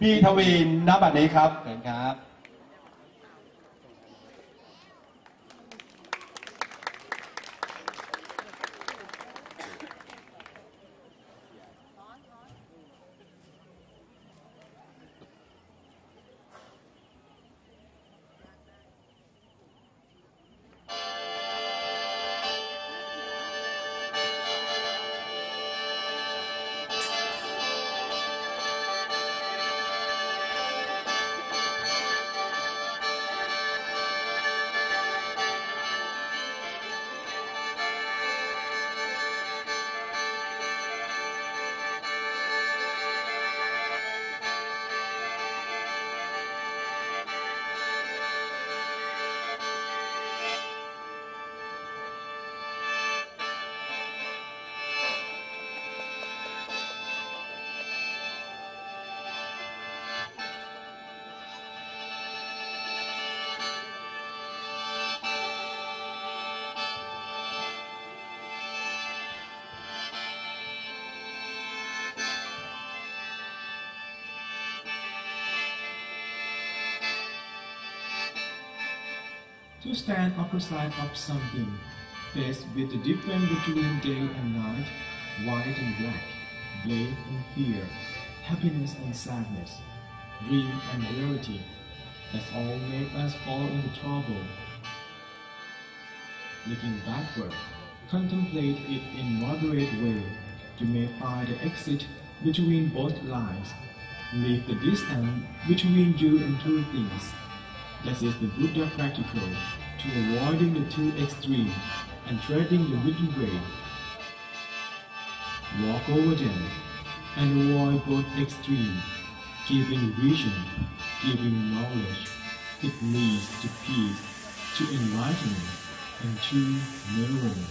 พี่ทวีนณบัดนี้ครับเชิญครับ To stand opposite of something, faced with the difference between day and night, white and black, belief and fear, happiness and sadness, dream and reality, that's all make us fall into trouble. Looking backward, contemplate it in moderate way. You may find the exit between both lines. Leave the distance between you and two things. That is the Buddha practical, to avoiding the two extremes and treading the middle way. Walk over them and avoid both extremes, giving vision, giving knowledge. It leads to peace, to enlightenment, and to nirvana.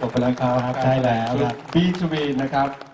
จบไปแล้วครับ ใช่แล้ว ชุ ครั ด บ B to B นะครับ